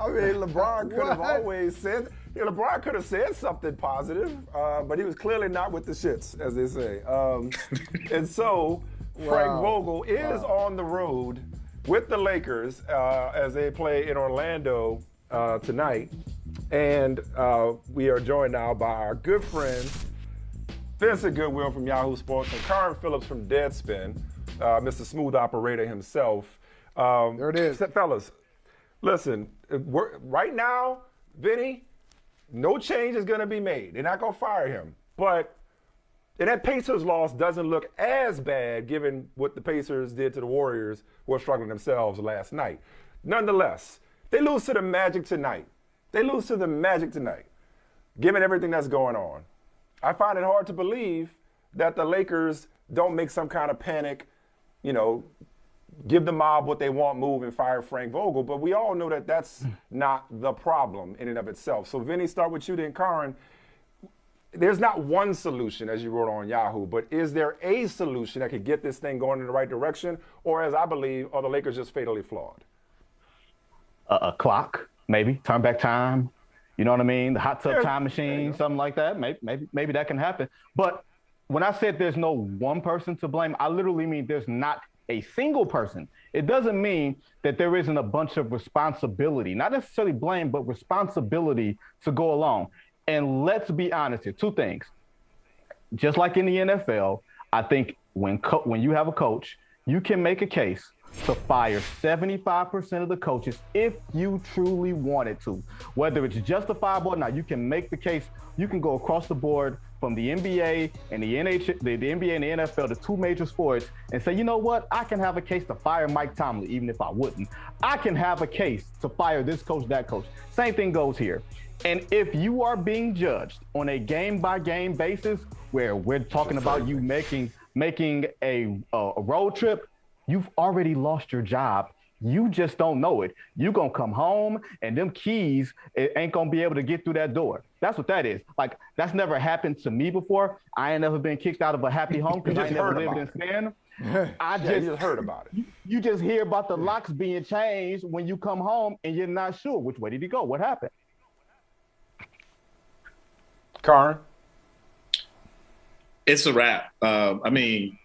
I mean, LeBron could have always said, LeBron could have said something positive, but he was clearly not with the shits, as they say. And so Frank Vogel is on the road with the Lakers as they play in Orlando tonight. And we are joined now by our good friend, Vincent Goodwill from Yahoo Sports and Carron Phillips from Deadspin, Mr. Smooth Operator himself. There it is. Fellas, listen, right now, Vinny, no change is going to be made. They're not going to fire him. But that Pacers loss doesn't look as bad given what the Pacers did to the Warriors who were struggling themselves last night. Nonetheless, they lose to the Magic tonight. Given everything that's going on. I find it hard to believe that the Lakers don't make some kind of panic, give the mob what they want move and fire Frank Vogel. But we all know that that's not the problem in and of itself. So, Vinny, start with you then, Carron. There's not one solution, as you wrote on Yahoo, but is there a solution that could get this thing going in the right direction? Or, as I believe, are the Lakers just fatally flawed? A clock, maybe. Turn back time. You know what I mean? The hot tub time machine, something like that. Maybe that can happen. But when I said there's no one person to blame, I literally mean there's not a single person. It doesn't mean that there isn't a bunch of responsibility, not necessarily blame, but responsibility to go along. And let's be honest here, two things. Just like in the NFL, I think when you have a coach, you can make a case to fire 75% of the coaches if you truly wanted to. Whether it's justifiable or not, you can make the case. You can go across the board from the NBA and the NBA and the NFL, the two major sports, and say, you know what? I can have a case to fire Mike Tomlin, even if I wouldn't. I can have a case to fire this coach, that coach. Same thing goes here. And if you are being judged on a game-by-game basis, where we're talking about you making a road trip, you've already lost your job. You just don't know it. You're going to come home and them keys ain't going to be able to get through that door. That's what that is. Like, that's never happened to me before. I ain't never been kicked out of a happy home because I ain't never lived in Sin. You just heard about it. You just hear about the locks being changed when you come home and you're not sure which way did he go. What happened? Carron? It's a wrap. Vinny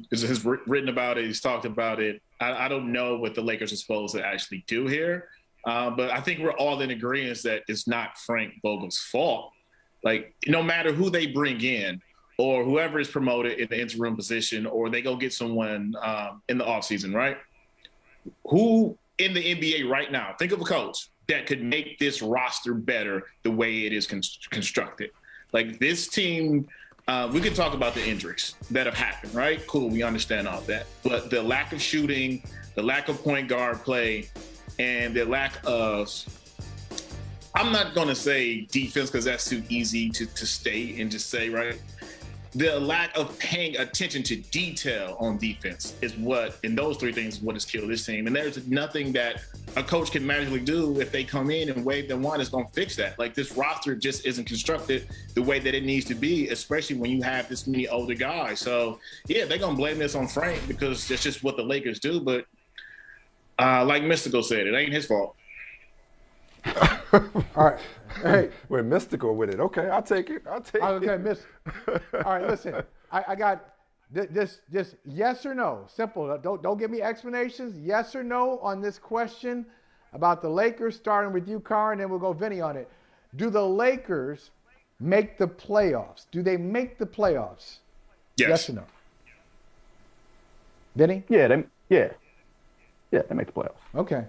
has written about it. He's talked about it. I don't know what the Lakers are supposed to actually do here, but I think we're all in agreement that it's not Frank Vogel's fault. Like, no matter who they bring in or whoever is promoted in the interim position, or they go get someone in the offseason, right? Who in the NBA right now, think of a coach that could make this roster better the way it is constructed. Like, this team – we can talk about the injuries that have happened, right? Cool, we understand all that. But the lack of shooting, the lack of point guard play, and the lack of, I'm not going to say defense because that's too easy to state and just say, right? The lack of paying attention to detail on defense is what, and those three things is what has killed this team. And there's nothing that a coach can magically do if they come in and wave them one is going to fix that. Like, this roster just isn't constructed the way that it needs to be, especially when you have this many older guys. So, yeah, they're going to blame this on Frank because it's just what the Lakers do. But like Mystical said, it ain't his fault. All right. Hey, we're mystical with it. Okay, I'll take it. Okay, miss. All right, listen. I got this. Just yes or no. Simple. Don't give me explanations. Yes or no on this question about the Lakers. Starting with you, Carron, and we'll go Vinny on it. Do the Lakers make the playoffs? Do they make the playoffs? Yes or no? Vinny? Yeah, they make the playoffs. Okay.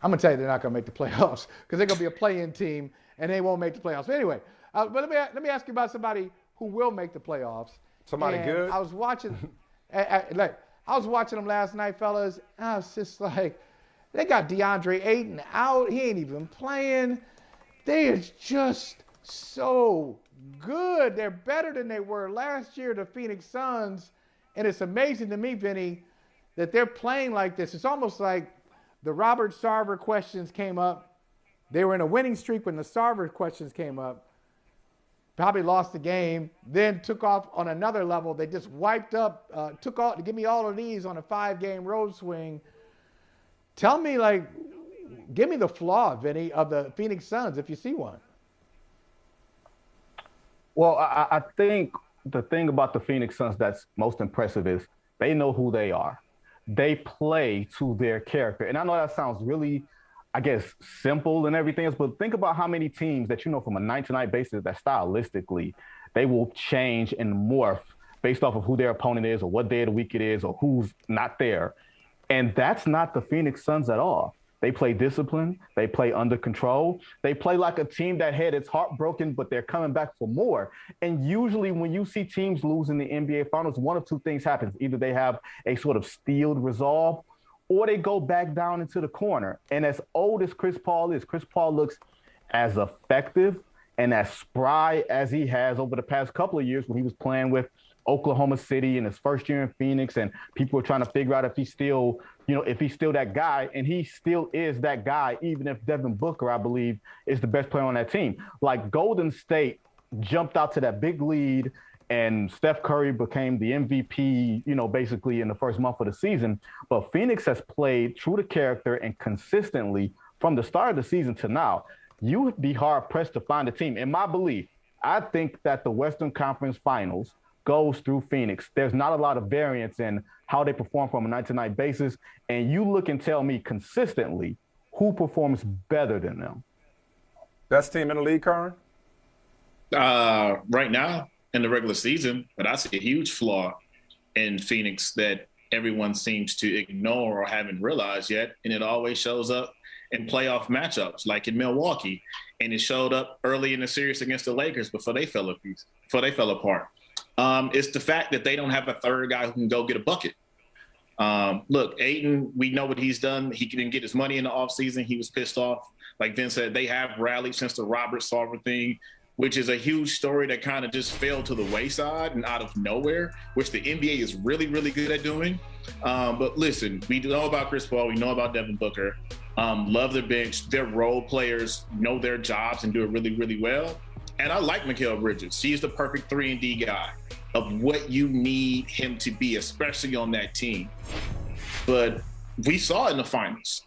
I'm going to tell you they're not going to make the playoffs because they're going to be a play-in team and they won't make the playoffs. But anyway, but let me ask you about somebody who will make the playoffs. Somebody good? I was watching them last night, fellas. And I was just like, they got DeAndre Ayton out. He ain't even playing. They are just so good. They're better than they were last year, the Phoenix Suns. And it's amazing to me, Vinny, that they're playing like this. It's almost like the Robert Sarver questions came up. They were in a winning streak when the Sarver questions came up. Probably lost the game, then took off on another level. They just wiped up, took all to give me all of these on a 5-game road swing. Tell me, like, Give me the flaw, Vinny, of the Phoenix Suns if you see one. Well, I think the thing about the Phoenix Suns that's most impressive is they know who they are. They play to their character. And I know that sounds really, I guess, simple and everything else, but think about how many teams that you know from a night-to-night basis that stylistically they will change and morph based off of who their opponent is or what day of the week it is or who's not there. And that's not the Phoenix Suns at all. They play discipline. They play under control. They play like a team that had its heart broken, but they're coming back for more. And usually when you see teams lose in the NBA Finals, one of two things happens. Either they have a sort of steeled resolve or they go back down into the corner. And as old as Chris Paul is, Chris Paul looks as effective and as spry as he has over the past couple of years when he was playing with Oklahoma City in his first year in Phoenix, and people were trying to figure out if he's still, if he's still that guy, and he still is that guy, even if Devin Booker, I believe, is the best player on that team. Like Golden State jumped out to that big lead, and Steph Curry became the MVP, basically in the first month of the season. But Phoenix has played true to character and consistently from the start of the season to now. You would be hard pressed to find a team. In my belief, I think that the Western Conference Finals goes through Phoenix. There's not a lot of variance in how they perform from a night-to-night basis. And you look and tell me consistently who performs better than them. Best team in the league, Carron? Right now in the regular season, but I see a huge flaw in Phoenix that everyone seems to ignore or haven't realized yet. And it always shows up in playoff matchups, like in Milwaukee. And it showed up early in the series against the Lakers before they fell apart. It's the fact that they don't have a third guy who can go get a bucket. Look, Ayton, we know what he's done. He didn't get his money in the offseason. He was pissed off. Like Vince said, they have rallied since the Robert Sarver thing, which is a huge story that kind of just fell to the wayside and out of nowhere, which the NBA is really, really good at doing. But listen, we know about Chris Paul. We know about Devin Booker. Love their bench. Their role players know their jobs and do it really, really well. And I like Mikal Bridges. He's the perfect 3-and-D guy of what you need him to be, especially on that team. But we saw in the finals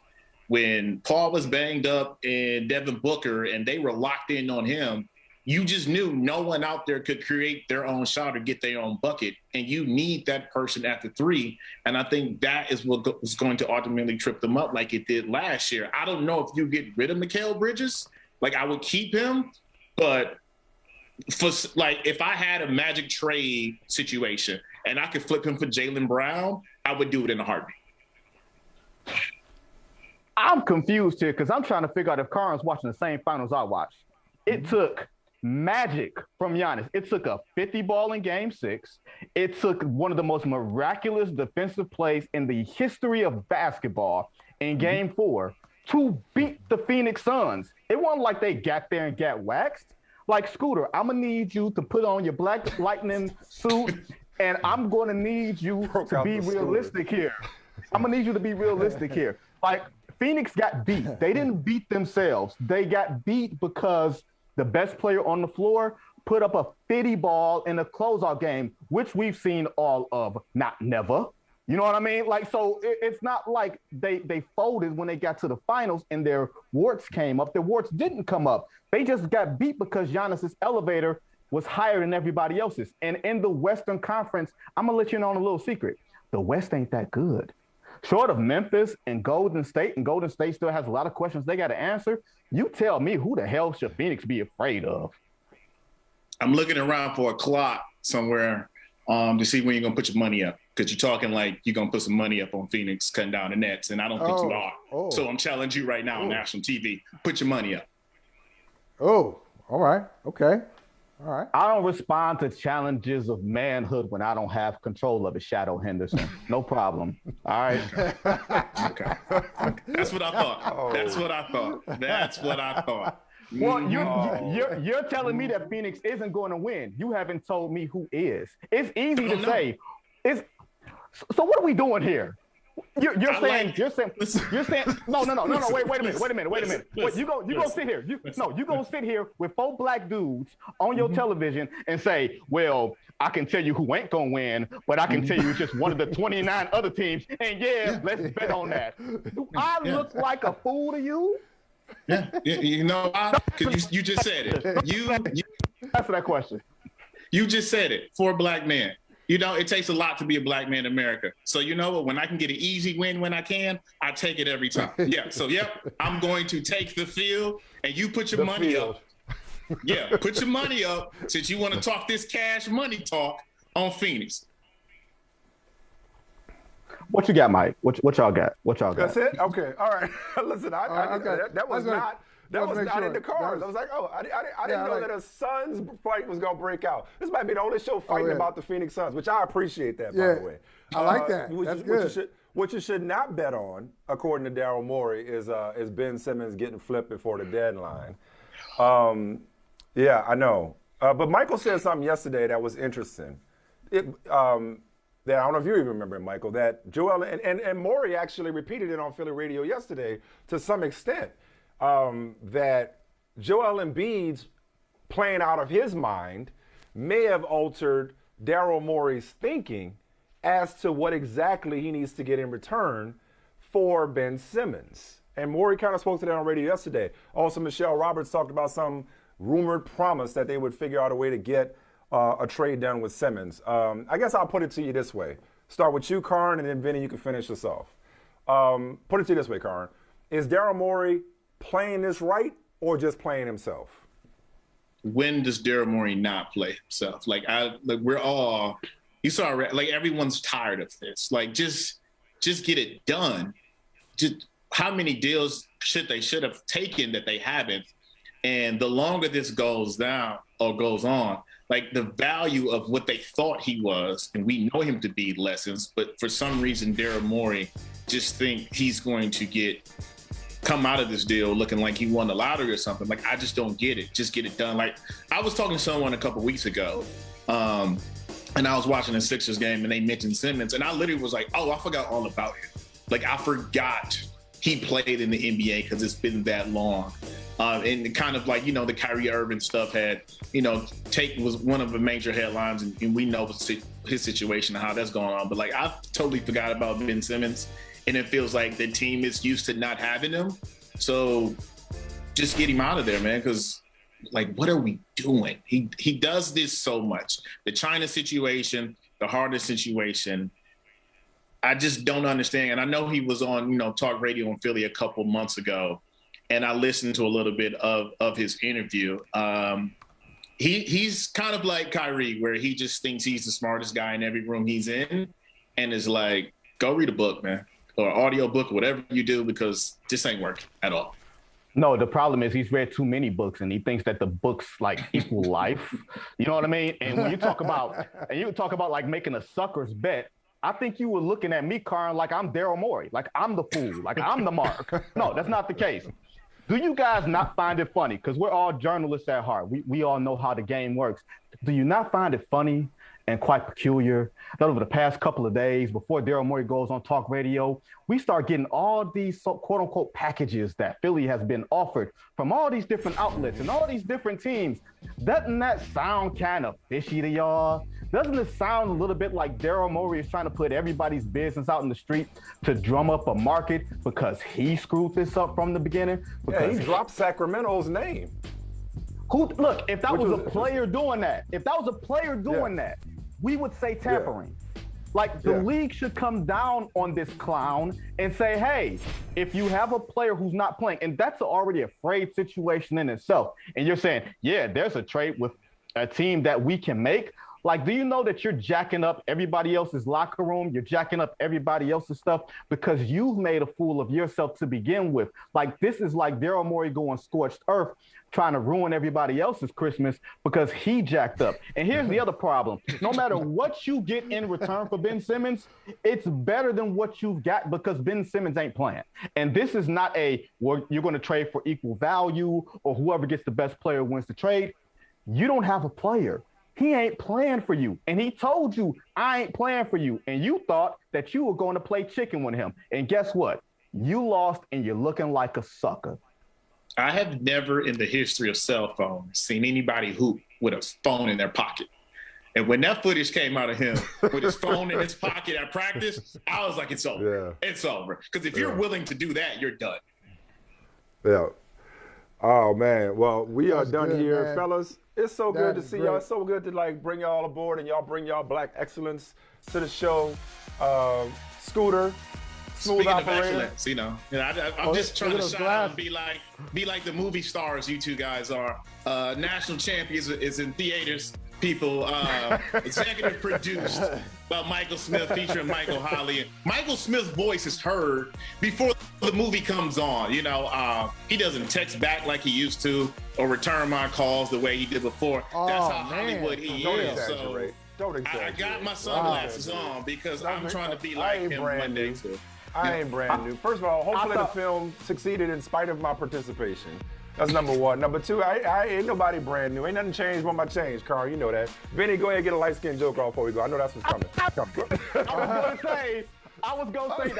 when Paul was banged up and Devin Booker and they were locked in on him, you just knew no one out there could create their own shot or get their own bucket. And you need that person at the three. And I think that is what is going to ultimately trip them up like it did last year. I don't know if you get rid of Mikal Bridges. Like, I would keep him. But if I had a Magic trade situation and I could flip him for Jaylen Brown, I would do it in a heartbeat. I'm confused here because I'm trying to figure out if Carron's watching the same finals I watched. It took magic from Giannis. It took a 50 ball in game 6. It took one of the most miraculous defensive plays in the history of basketball in game 4 to beat the Phoenix Suns. It wasn't like they got there and got waxed. Like, Scooter, I'm going to need you to put on your Black Lightning suit, and I'm going to need you to be realistic here. I'm going to need you to be realistic here. Like, Phoenix got beat. They didn't beat themselves. They got beat because the best player on the floor put up a 50 ball in a closeout game, which we've seen all of, not never. You know what I mean? Like, so it's not like they folded when they got to the finals and their warts came up. Their warts didn't come up. They just got beat because Giannis's elevator was higher than everybody else's. And in the Western Conference, I'm going to let you know on a little secret. The West ain't that good. Short of Memphis and Golden State still has a lot of questions they got to answer. You tell me, who the hell should Phoenix be afraid of? I'm looking around for a clock somewhere to see when you're going to put your money up. Because you're talking like you're going to put some money up on Phoenix cutting down the Nets, and I don't think you are. So I'm challenging you right now on national TV. Put your money up. Oh, all right. Okay. All right. I don't respond to challenges of manhood when I don't have control of it, Shadow Henderson. No problem. All right. Okay. That's what I thought. That's what I thought. Well, you're telling me that Phoenix isn't going to win. You haven't told me who is. It's easy to say. So what are we doing here? You're saying no, wait a minute. Wait, you go sit here. You gonna sit here with 4 black dudes on your television and say, well, I can tell you who ain't gonna win, but I can tell you it's just one of the 29 other teams, and let's bet on that. Do I look like a fool to you? Yeah, you know, because you just said it. You answer that question. You just said it. For a black man. You know, it takes a lot to be a black man in America. So you know what? When I can get an easy win when I can, I take it every time. Yeah. So, I'm going to take the field, and you put your money up. Yeah, put your money up since you want to talk this cash money talk on Phoenix. What you got, Mike? What y'all got? That's it? Okay. All right. Listen, that was not in the cards. I was like, I didn't know that a Suns fight was going to break out. This might be the only show fighting about the Phoenix Suns, which I appreciate that, by the way. I like that. That's good. What you should not bet on, according to Daryl Morey, is Ben Simmons getting flipped before the deadline. Yeah, I know. But Michael said something yesterday that was interesting. That I don't know if you even remember it, Michael, that Joel and Morey actually repeated it on Philly radio yesterday to some extent, that Joel Embiid's playing out of his mind may have altered Daryl Morey's thinking as to what exactly he needs to get in return for Ben Simmons. And Morey kind of spoke to that on radio yesterday. Also, Michelle Roberts talked about some rumored promise that they would figure out a way to get a trade done with Simmons. I guess I'll put it to you this way. Start with you, Carron, and then Vinny, you can finish this off. Put it to you this way, Carron. Is Daryl Morey playing this right or just playing himself? When does Daryl Morey not play himself? We're all, you saw, everyone's tired of this. Just get it done. Just how many deals should have taken that they haven't? And the longer this goes on, the value of what they thought he was, and we know him to be, lessens, but for some reason, Daryl Morey just think he's going to come out of this deal looking like he won the lottery or something. I just don't get it. Just get it done. I was talking to someone a couple weeks ago, and I was watching the Sixers game, and they mentioned Simmons, and I literally was like, oh, I forgot all about him. I forgot he played in the NBA because it's been that long. And kind of the Kyrie Irving stuff was one of the major headlines, and we know his situation and how that's going on. But I totally forgot about Ben Simmons, and it feels like the team is used to not having him. So just get him out of there, man, because what are we doing? He does this so much. The China situation, the Harden situation, I just don't understand. And I know he was on talk radio in Philly a couple months ago, and I listened to a little bit of his interview. He's kind of like Kyrie, where he just thinks he's the smartest guy in every room he's in, and is like, go read a book, man, or audio book, or whatever you do, because this ain't working at all. No, the problem is he's read too many books, and he thinks that the books equal life. You know what I mean? And when you talk about making a sucker's bet, I think you were looking at me, Carron, like I'm Daryl Morey, like I'm the fool, like I'm the mark. No, that's not the case. Do you guys not find it funny? Because we're all journalists at heart. We all know how the game works. Do you not find it funny and quite peculiar that over the past couple of days, before Daryl Morey goes on talk radio, we start getting all these quote unquote packages that Philly has been offered from all these different outlets and all these different teams? Doesn't that sound kind of fishy to y'all? Doesn't it sound a little bit like Daryl Morey is trying to put everybody's business out in the street to drum up a market because he screwed this up from the beginning? Because he dropped Sacramento's name. Look, if that was a player doing that, that, we would say tampering. The league should come down on this clown and say, hey, if you have a player who's not playing, and that's already a frayed situation in itself, and you're saying, yeah, there's a trade with a team that we can make. Do you know that you're jacking up everybody else's locker room? You're jacking up everybody else's stuff because you've made a fool of yourself to begin with. This is like Daryl Morey going scorched earth, trying to ruin everybody else's Christmas because he jacked up. And here's the other problem. No matter what you get in return for Ben Simmons, it's better than what you've got because Ben Simmons ain't playing. And this is not you're going to trade for equal value or whoever gets the best player wins the trade. You don't have a player. he ain't playing for you. And he told you, I ain't playing for you. And you thought that you were going to play chicken with him. And guess what? You lost and you're looking like a sucker. I have never in the history of cell phones seen anybody hoop with a phone in their pocket. And when that footage came out of him with his phone in his pocket at practice, I was like, it's over. Yeah. It's over. Because if you're willing to do that, you're done. Yeah. Oh, man. Well, we are done here, man. Fellas. It's so good to see y'all. It's so good to, like, bring y'all aboard and y'all bring y'all black excellence to the show. Scooter. Speaking of excellence, I'm just trying to shine and be like the movie stars you two guys are. National Champions is in theaters. People, executive produced by Michael Smith, featuring Michael Holly. And Michael Smith's voice is heard before the movie comes on. He doesn't text back like he used to or return my calls the way he did before. That's how Hollywood he is. So don't exaggerate. I got my sunglasses on because I'm trying to be like him one day too. I ain't brand new. First of all, hopefully the film succeeded in spite of my participation. That's number one. Number two, I ain't nobody brand new. Ain't nothing changed but my change, Carl. You know that. Vinny, go ahead and get a light-skinned joke off before we go. I know that's what's coming. I was gonna say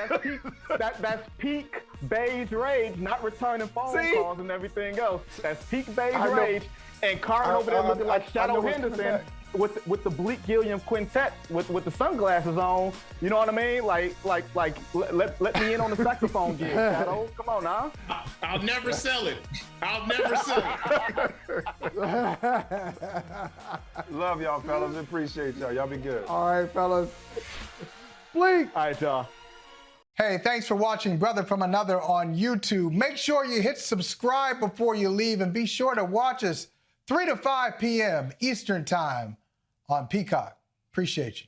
that's peak beige rage, not returning phone calls and everything else. That's peak beige rage. And Carron over there looking like Shadow Henderson with the Bleak Gilliam quintet with the sunglasses on. You know what I mean? Like let me in on the saxophone gig, Shadow. Come on now. I'll never sell it. I'll never sell it. Love y'all, fellas. Appreciate y'all. Y'all be good. All right, fellas. Bleak. All right, y'all. Hey, thanks for watching Brother from Another on YouTube. Make sure you hit subscribe before you leave, and be sure to watch us 3 to 5 p.m. Eastern Time on Peacock. Appreciate you.